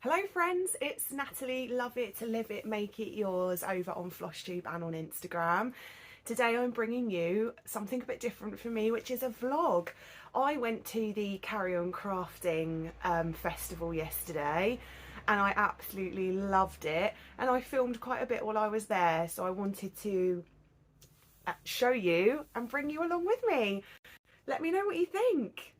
Hello friends, it's Natalie, love it to live it, make it yours over on Flosstube and on Instagram. Today I'm bringing you something a bit different for me, which is a vlog. I went to the Carry On Crafting festival yesterday and I absolutely loved it, and I filmed quite a bit while I was there, so I wanted to show you and bring you along with me. Let me know what you think.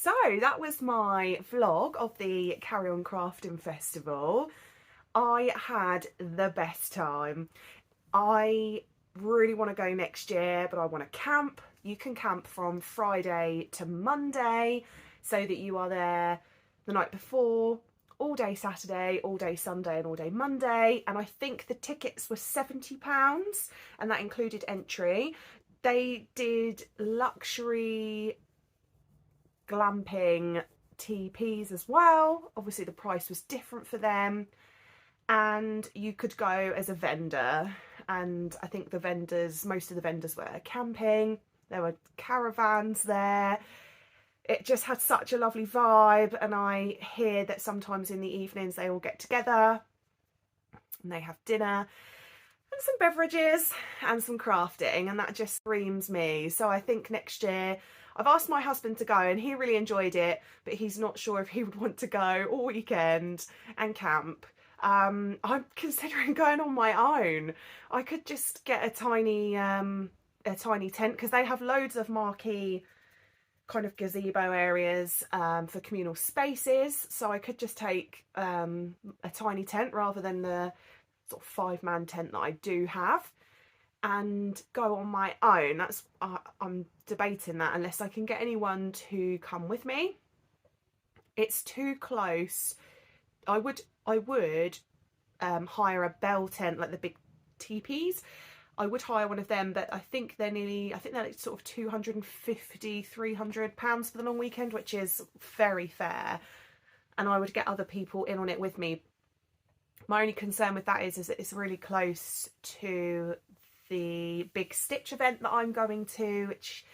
So that was my vlog of the Carry On Crafting Festival. I had the best time. I really want to go next year, but I want to camp. You can camp from Friday to Monday so that you are there the night before, all day Saturday, all day Sunday and all day Monday. And I think the tickets were £70 and that included entry. They did luxury glamping TPs as well. Obviously the price was different for them, and you could go as a vendor, and I think most of the vendors were camping. There were caravans there. It just had such a lovely vibe, and I hear that sometimes in the evenings they all get together and they have dinner and some beverages and some crafting, and that just screams me. So I think next year, I've asked my husband to go and he really enjoyed it, but he's not sure if he would want to go all weekend and camp. I'm considering going on my own. I could just get a tiny tent, because they have loads of marquee kind of gazebo areas for communal spaces. So I could just take a tiny tent rather than the sort of 5-man tent that I do have, and go on my own. That's I'm debating that, unless I can get anyone to come with me. It's too close. I would hire a bell tent, like the big teepees. I would hire one of them, but I think they're like sort of £250–300 for the long weekend, which is very fair, and I would get other people in on it with me. My only concern with that is that it's really close to the big Stitch event that I'm going to, which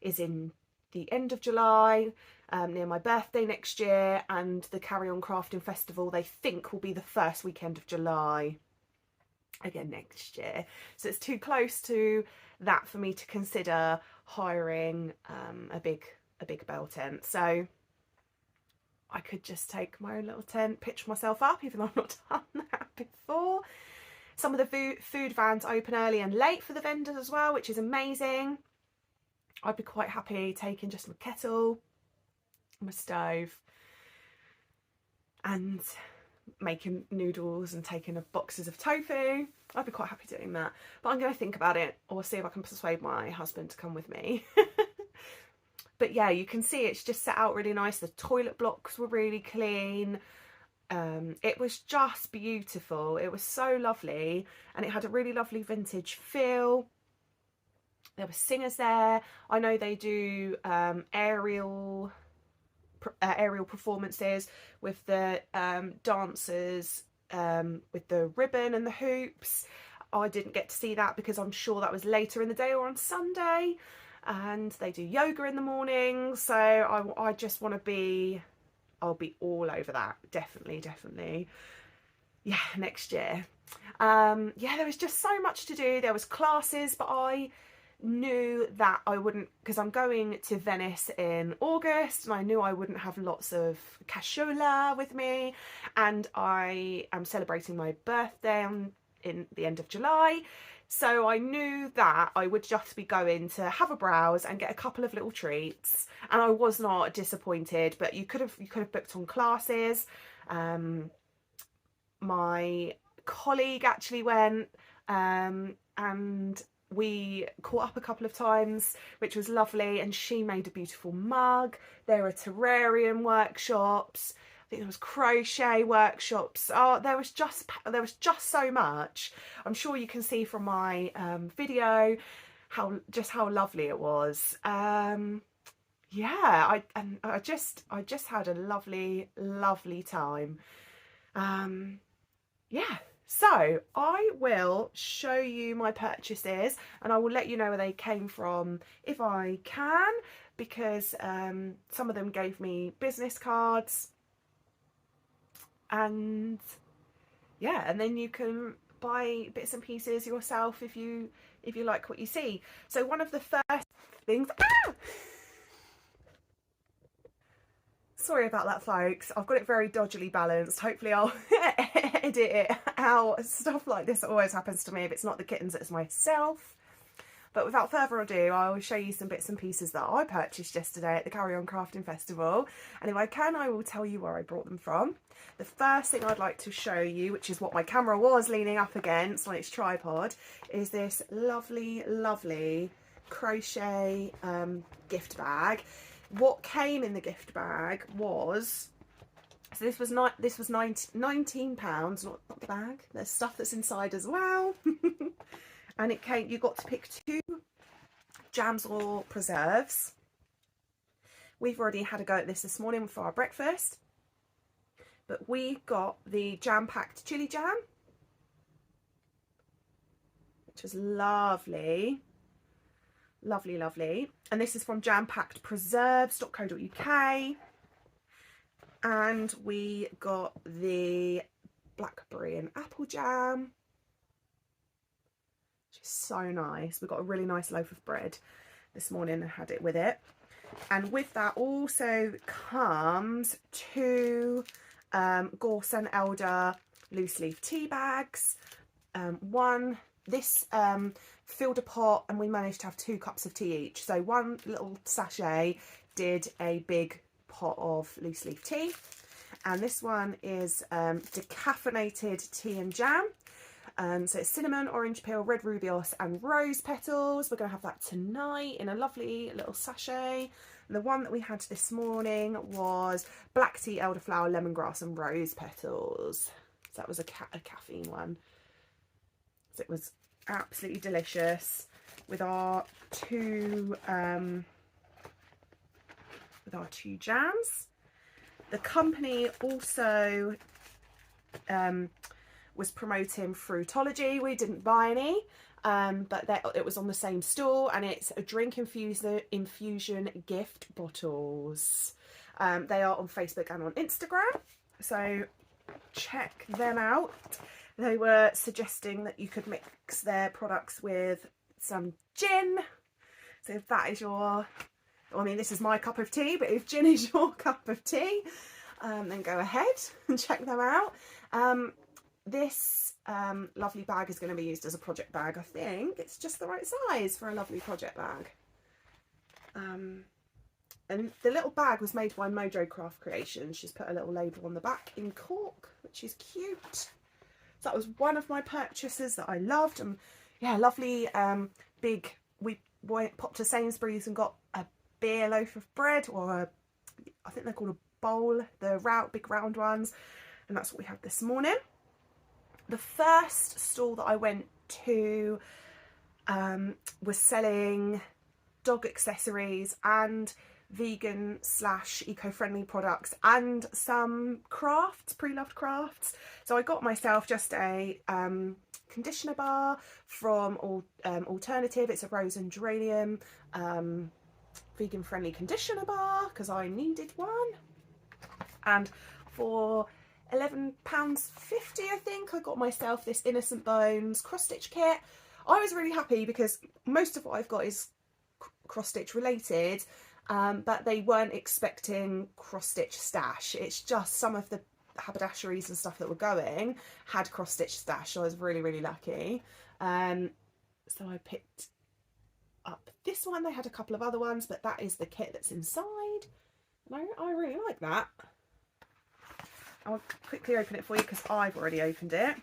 is in the end of July, near my birthday next year, and the Carry On Crafting Festival they think will be the first weekend of July again next year. So it's too close to that for me to consider hiring a big bell tent. So I could just take my own little tent, pitch myself up, even though I've not done that before. Some of the food vans open early and late for the vendors as well, which is amazing. I'd be quite happy taking just my kettle, my stove, and making noodles and taking boxes of tofu. I'd be quite happy doing that. But I'm going to think about it, or see if I can persuade my husband to come with me. But yeah, you can see it's just set out really nice. The toilet blocks were really clean. It was just beautiful. It was so lovely, and it had a really lovely vintage feel. There were singers there. I know they do aerial performances with the dancers with the ribbon and the hoops. I didn't get to see that because I'm sure that was later in the day or on Sunday. And they do yoga in the morning, so I just want to be, I'll be all over that, definitely. Yeah, next year. Yeah, there was just so much to do. There was classes, but I knew that I wouldn't, because I'm going to Venice in August, and I knew I wouldn't have lots of cashola with me, and I am celebrating my birthday in the end of July. So I knew that I would just be going to have a browse and get a couple of little treats, and I was not disappointed. But you could have booked on classes. My colleague actually went, and we caught up a couple of times, which was lovely, and she made a beautiful mug. There are terrarium workshops. I think there was crochet workshops. Oh, there was just so much. I'm sure you can see from my video how lovely it was. Yeah, I just had a lovely time. Yeah, so I will show you my purchases, and I will let you know where they came from if I can, because some of them gave me business cards. And yeah, and then you can buy bits and pieces yourself if you like what you see. So one of the first things, sorry about that, folks, I've got it very dodgily balanced. Hopefully I'll edit it out. Stuff like this always happens to me. If it's not the kittens, it's myself. But without further ado, I will show you some bits and pieces that I purchased yesterday at the Carry On Crafting Festival. And if I can, I will tell you where I brought them from. The first thing I'd like to show you, which is what my camera was leaning up against on its tripod, is this lovely crochet gift bag. What came in the gift bag was, so this was £19, not the bag. There's stuff that's inside as well. And it came, you got to pick 2 jams or preserves. We've already had a go at this morning for our breakfast, but we got the jam-packed chili jam, which was lovely. And this is from jampackedpreserves.co.uk. And we got the blackberry and apple jam, which is so nice. We got a really nice loaf of bread this morning and had it with it. And with that also comes 2 Gorse and Elder loose leaf tea bags. This filled a pot, and we managed to have 2 cups of tea each. So one little sachet did a big pot of loose leaf tea. And this one is decaffeinated tea and jam. So it's cinnamon, orange peel, red rubios and rose petals. We're going to have that tonight in a lovely little sachet. And the one that we had this morning was black tea, elderflower, lemongrass and rose petals. So that was a caffeine one. So it was absolutely delicious with our 2 jams. The company also was promoting Fruitology. We didn't buy any, but it was on the same stall, and it's a drink infusion gift bottles. They are on Facebook and on Instagram, so check them out. They were suggesting that you could mix their products with some gin. So if that is your, I mean, this is my cup of tea, but if gin is your cup of tea, then go ahead and check them out. This lovely bag is going to be used as a project bag. I think it's just the right size for a lovely project bag. And the little bag was made by Mojo Craft Creations. She's put a little label on the back in cork, which is cute. So that was one of my purchases that I loved. And yeah, lovely big, we popped to Sainsbury's and got a beer loaf of bread, or I think they're called a bowl, the big round ones. And that's what we had this morning. The first stall that I went to was selling dog accessories and vegan / eco-friendly products and some crafts, pre-loved crafts. So I got myself just a conditioner bar from Alternative. It's a rose and geranium vegan friendly conditioner bar because I needed one. And for £11.50 I think I got myself this Innocent Bones cross stitch kit. I was really happy because most of what I've got is cross stitch related, but they weren't expecting cross stitch stash. It's just some of the haberdasheries and stuff that were going had cross stitch stash, so I was really lucky. So I picked up this one. They had a couple of other ones, but that is the kit that's inside, and I really like that. I'll quickly open it for you because I've already opened it.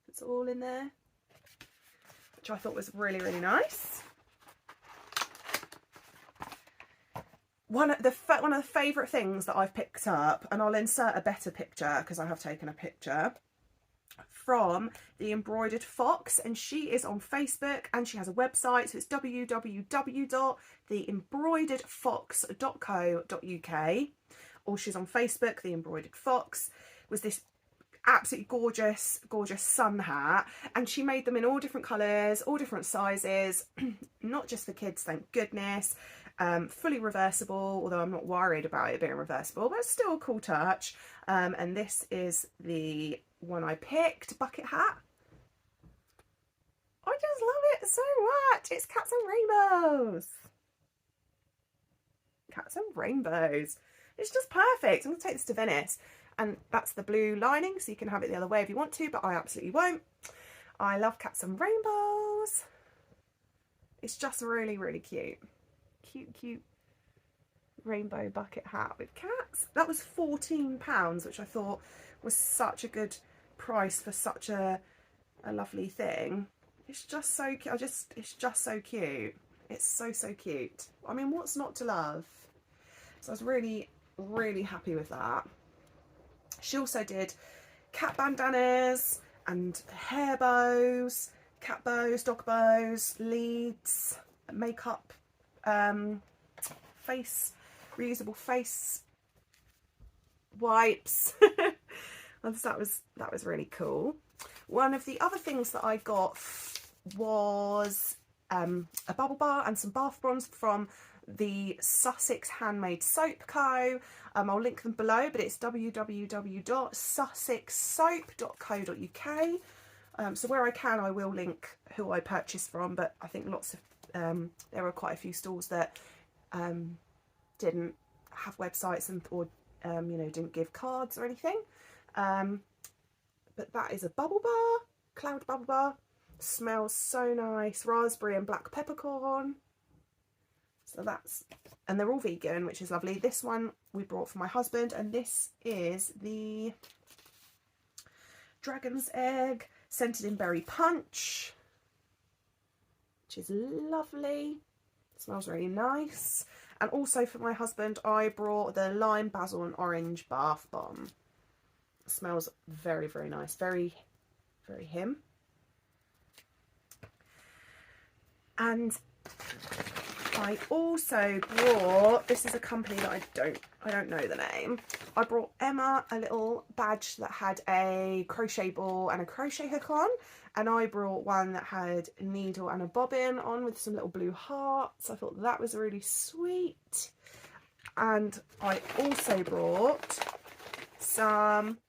It's all in there, which I thought was really nice. One of the favourite things that I've picked up, and I'll insert a better picture because I have taken a picture, from the Embroidered Fox, and she is on Facebook and she has a website, so it's www.theembroideredfox.co.uk, or she's on Facebook. The Embroidered Fox was this absolutely gorgeous sun hat, and she made them in all different colours, all different sizes, not just for kids, thank goodness. Fully reversible, although I'm not worried about it being reversible, but it's still a cool touch. And this is the one I picked, bucket hat. I just love it so much. It's cats and rainbows. Cats and rainbows. It's just perfect. I'm going to take this to Venice, and that's the blue lining, so you can have it the other way if you want to, but I absolutely won't. I love cats and rainbows. It's just really cute. Cute rainbow bucket hat with cats. That was £14, which I thought was such a good price for such a lovely thing. It's just so cute. It's just so cute. It's so cute. I mean, what's not to love? So I was really happy with that. She also did cat bandanas and hair bows, cat bows, dog bows, leads, makeup, reusable face wipes. And that was really cool. One of the other things that I got was a bubble bar and some bath bombs from the Sussex Handmade Soap Co. I'll link them below, but it's www.sussexsoap.co.uk. So where I can, I will link who I purchased from, but I think there were quite a few stalls that didn't have websites or didn't give cards or anything. But that is a bubble bar, cloud bubble bar. Smells so nice, raspberry and black peppercorn. So and they're all vegan, which is lovely. This one we brought for my husband, and this is the dragon's egg scented in berry punch, which is lovely. Smells really nice. And also for my husband, I brought the lime, basil and orange bath bomb. It smells very nice, very him. And I also brought, this is a company that I don't know the name. I brought Emma a little badge that had a crochet ball and a crochet hook on, and I brought one that had a needle and a bobbin on with some little blue hearts. I thought that was really sweet. And I also brought some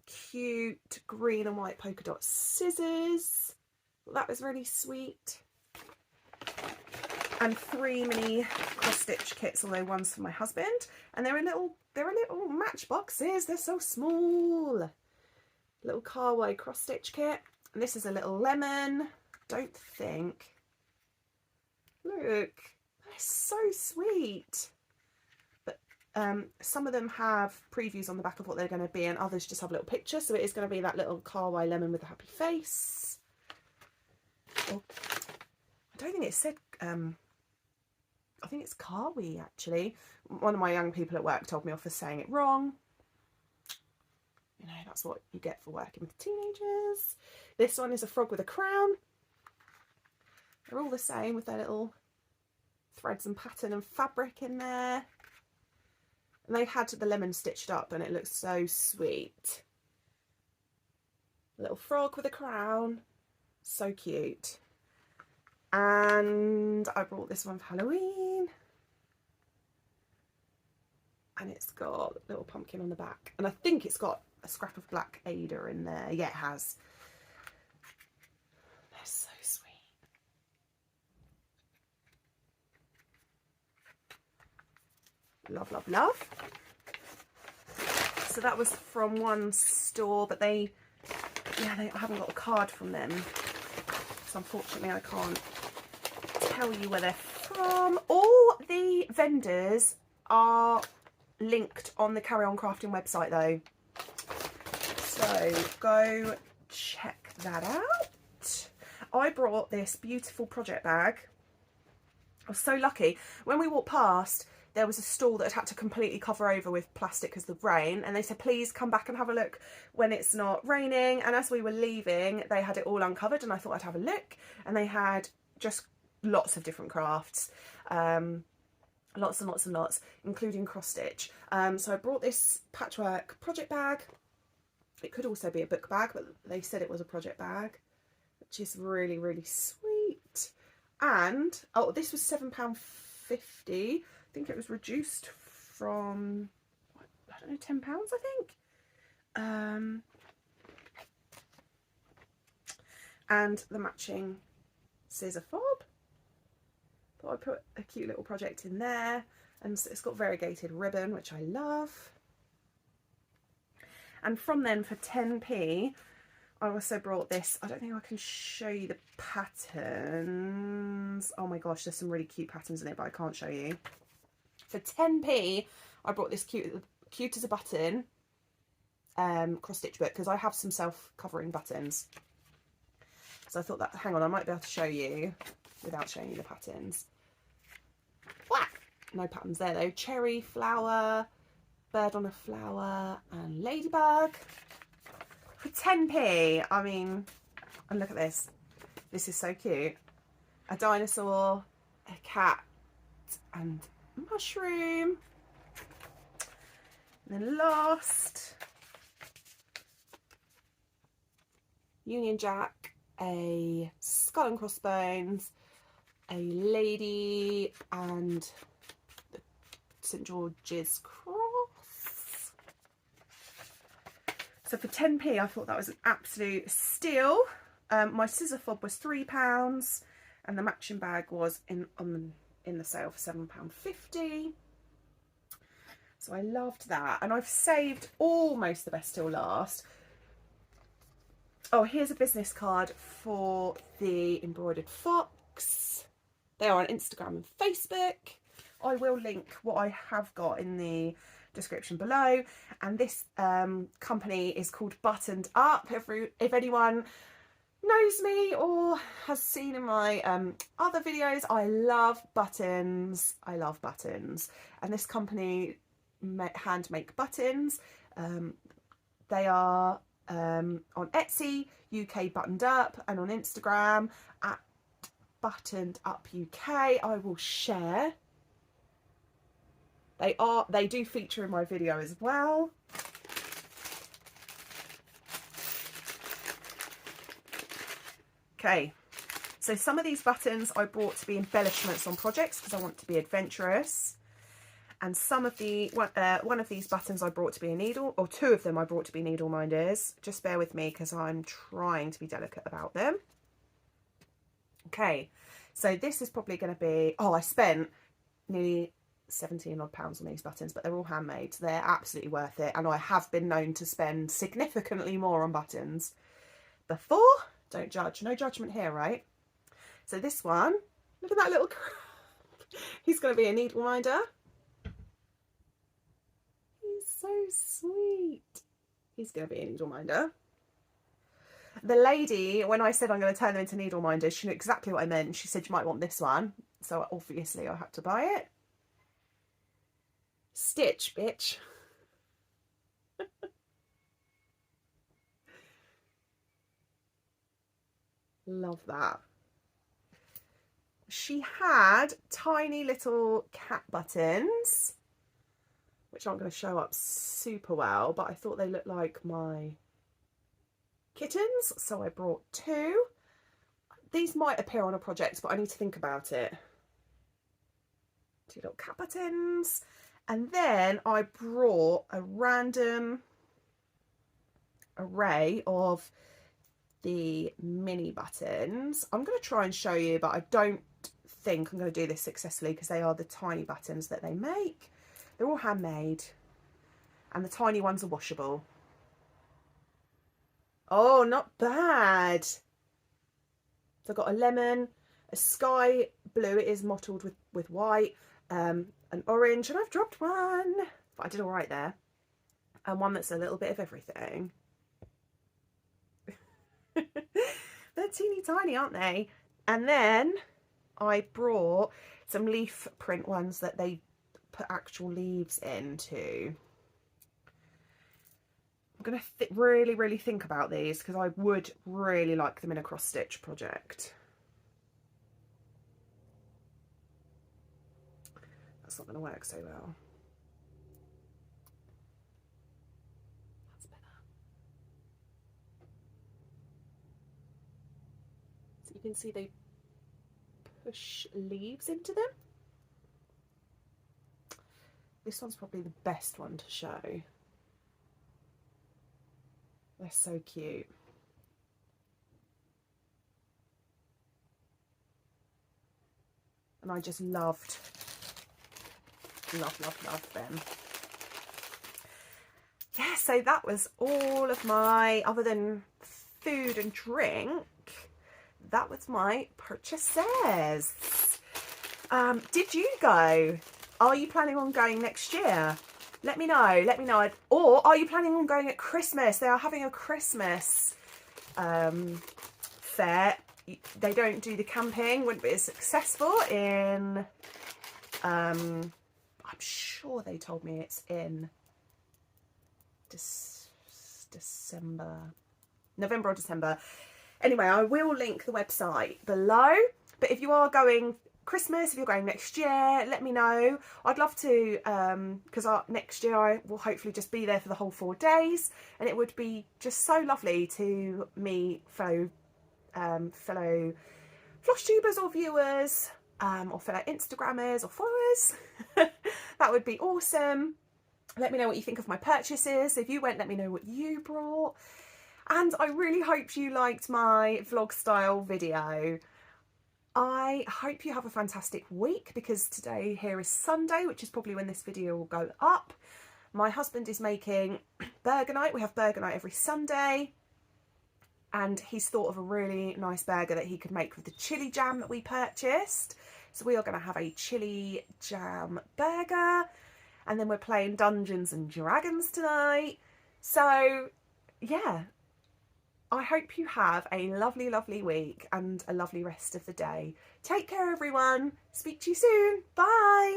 cute green and white polka dot scissors. That was really sweet. and 3 mini cross stitch kits, although one's for my husband, and they're little matchboxes. They're so small. Little Carway cross stitch kit, and this is a little lemon. Don't think. Look, they're so sweet. But some of them have previews on the back of what they're going to be, and others just have little pictures. So it is going to be that little Carway lemon with a happy face. Oh, I don't think it said. I think it's Carway actually. One of my young people at work told me off for saying it wrong. You know, that's what you get for working with teenagers. This one is a frog with a crown. They're all the same with their little threads and pattern and fabric in there. And they had the lemon stitched up and it looks so sweet. Little frog with a crown. So cute. And I brought this one for Halloween. And it's got a little pumpkin on the back. And I think it's got a scrap of black Ada in there. Yeah, it has. They're so sweet. Love, love, love. So that was from one store, but I haven't got a card from them. So unfortunately I can't tell you where they're from. All the vendors are linked on the Carry On Crafting website though. So go check that out. I brought this beautiful project bag. I was so lucky. When we walked past, there was a stall that had to completely cover over with plastic because of the rain, and they said please come back and have a look when it's not raining. And as we were leaving, they had it all uncovered, and I thought I'd have a look, and they had just lots of different crafts, lots and lots and lots, including cross stitch. So I brought this patchwork project bag. It could also be a book bag, but they said it was a project bag, which is really, really sweet. And oh, this was £7.50. I think it was reduced from, I don't know, £10, I think. And the matching scissor fob. Thought I'd put a cute little project in there. And it's got variegated ribbon, which I love. And from them, for 10p, I also brought this. I don't think I can show you the patterns. Oh my gosh, there's some really cute patterns in it, but I can't show you. For 10p, I brought this cute as a button cross stitch book, because I have some self-covering buttons. So I thought that, hang on, I might be able to show you without showing you the patterns. Whack! No patterns there though. Cherry, flower, bird on a flower, and ladybug. For 10p, I mean, and look at this. This is so cute. A dinosaur, a cat, and a mushroom. And then last, Union Jack, a skull and crossbones, a lady, and the St George's cross. So for 10p, I thought that was an absolute steal. My scissor fob was £3, and the matching bag was in the sale for £7.50. So I loved that, and I've saved almost the best till last. Oh, here's a business card for the Embroidered Fox. They are on Instagram and Facebook. I will link what I have got in the description below. And this company is called ButtonedUp. If anyone knows me or has seen in my other videos, I love buttons. I love buttons. And this company hand make buttons. They are on Etsy, UK Buttoned Up, and on Instagram at Buttoned Up UK. I will share. They do feature in my video as well. Okay, so some of these buttons I brought to be embellishments on projects because I want to be adventurous. And some of the, one of these buttons I brought to be a needle, or two of them I brought to be needle minders. Just bear with me because I'm trying to be delicate about them. Okay, so this is probably going to be, oh, I spent nearly 17 odd pounds on these buttons, but they're all handmade, so they're absolutely worth it. And I have been known to spend significantly more on buttons before. Don't judge, no judgment here, right? So this one, look at that little he's going to be a needle minder. He's so sweet. He's going to be a needle minder. The lady, when I said I'm going to turn them into needle minders, she knew exactly what I meant. She said you might want this one, so obviously I had to buy it. Stitch, bitch. Love that. She had tiny little cat buttons, which aren't going to show up super well, but I thought they looked like my kittens, so I brought 2. These might appear on a project, but I need to think about it. 2 little cat buttons. And then I brought a random array of the mini buttons. I'm going to try and show you, but I don't think I'm going to do this successfully because they are the tiny buttons that they make. They're all handmade, and the tiny ones are washable. Oh, not bad. So I've got a lemon, a sky blue, it is mottled with white, an orange, and I've dropped one, but I did all right there, and one that's a little bit of everything. They're teeny tiny, aren't they? And then I brought some leaf print ones that they put actual leaves into. I'm going to really think about these because I would really like them in a cross stitch project. That's not going to work so well. That's better. So you can see they push leaves into them. This one's probably the best one to show. They're so cute. And I just love them. Yeah, so that was all of my, other than food and drink, that was my purchases. Did you go? Are you planning on going next year? Let me know. Or are you planning on going at Christmas? They are having a Christmas fair. They don't do the camping, wouldn't be as successful in, I'm sure they told me it's in December, November or December. Anyway, I will link the website below. But if you are going Christmas, if you're going next year, let me know. I'd love to, because next year I will hopefully just be there for the whole 4 days, and it would be just so lovely to meet fellow Flosstubers or viewers, or fellow Instagrammers or followers. That would be awesome. Let me know what you think of my purchases. If you went, let me know what you brought. And I really hope you liked my vlog style video. I hope you have a fantastic week, because today here is Sunday, which is probably when this video will go up. My husband is making burger night. We have burger night every Sunday. And he's thought of a really nice burger that he could make with the chili jam that we purchased. So we are going to have a chili jam burger. And then we're playing Dungeons and Dragons tonight. So, yeah. I hope you have a lovely, lovely week and a lovely rest of the day. Take care, everyone. Speak to you soon. Bye.